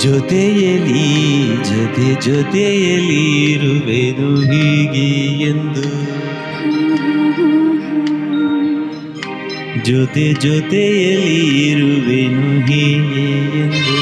ಜೊತೆಯಲಿ ಜೊತೆಯಲಿ ಇರುವೆನು ಹೀಗೆ ಎಂದು ಜೊತೆಯಲಿ ಇರುವೆನು ಹೀಗೆ ಎಂದು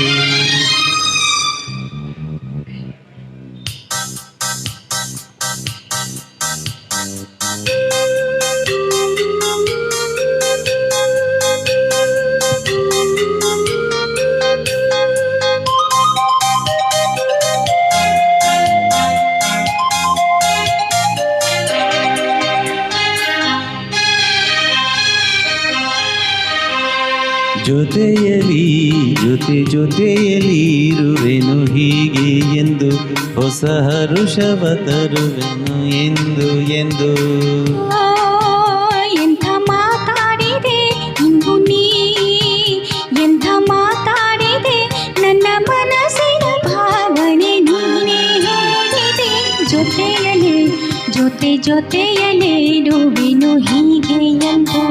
ಜೊತೆಯಲಿ ಜೊತೆಯಲಿ ಇರುವೆನು ಹೀಗೆ ಎಂದು ಹೊಸ ಹರುಷವ ತರುವೆನು ಎಂದು ಎಂದು ಎಂಥ ಮಾತಾಡಿದೆ ಇಂದು ನೀ ಎಂಥ ಮಾತಾಡಿದೆ ನನ್ನ ಮನಸ್ಸಿನ ಭಾವನೆ ನೀನೇ ಹೇಳಿದೆ ಜೊತೆಯಲೇ ಇರುವೆನು ಹೀಗೆ ಎಂದು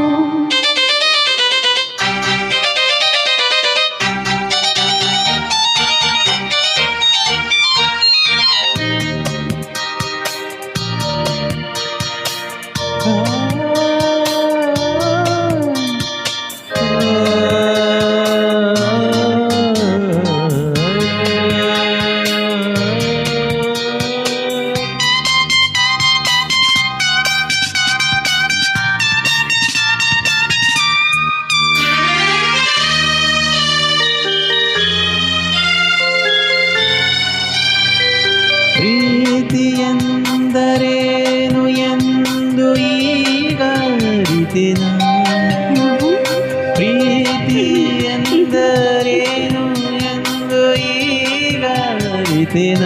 ಪ್ರೀತಿಯೆಂದರೇನು ಎಂದು ಈಗ ಅರಿತೆನ ಪ್ರೀತಿಯೆಂದರೇನು ಎಂದು ಈಗ ಅರಿತೆನ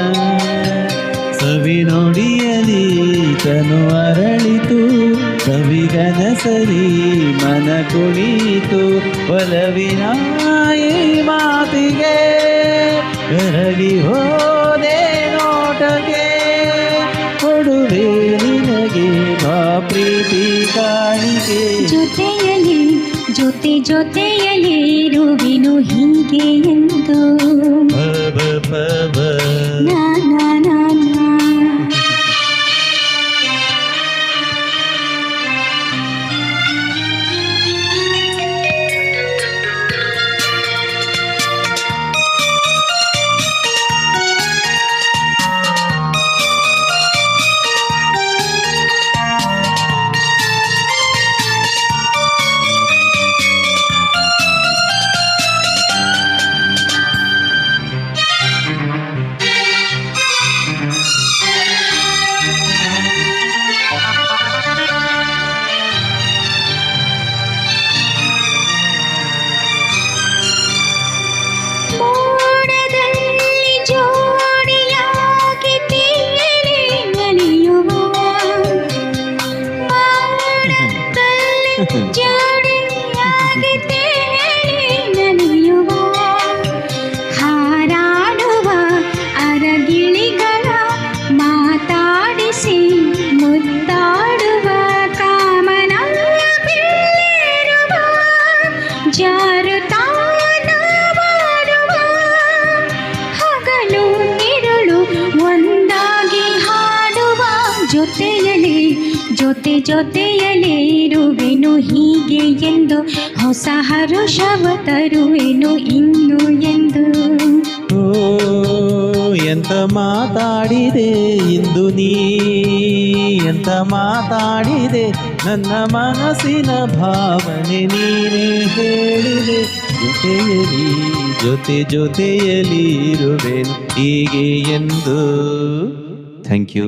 ಸವಿ ನುಡಿಯಲಿ ತನು ಅರಳಿತು ಕವಿಗನಸರಿ ಮನ ಕುಣಿತು ಒಲವಿನ ಈ ಮಾತಿಗೆ ಕರಗಿ ಹೋದೆ ನೋಟಗೆ ಕೊಡುವೆ ನಿನಗೆ ಬಾ ಪ್ರೀತಿ ಕಾಣಿಕೆ ಜೊತೆಯಲಿ ಇರುವೆನು ಹೀಗೆ ಎಂದು ನಾ ನಾ ನಾ ನಾ ಹಾರಾಡುವ ಅರಗಿಳಿಗಳ ಮಾತಾಡಿಸಿ ಮುದ್ದಾಡುವ ಕಾಮನ ಬೀರುವ ಜಾರುತಾನ ಮಾಡುವ ಹಗಲು ഇരുಳು ಒಂದಾಗಿ ಹಾಡುವ ಜೊತೆಯಲೇ ಇರುವೆನು ಹೀಗೆ ಎಂದು ಹೊಸ ಹರುಷವ ತರುವೆನು ಇನ್ನು ಎಂದು ಎಂತ ಮಾತಾಡಿದೆ ಇಂದು ನೀ ಎಂತ ಮಾತಾಡಿದೆ ನನ್ನ ಮನಸ್ಸಿನ ಭಾವನೆ ನೀನೇ ಹೇಳಿದೆ ಜೊತೆಯಲಿ ಇರುವೆನು ಹೀಗೆ ಎಂದು ಥ್ಯಾಂಕ್ ಯು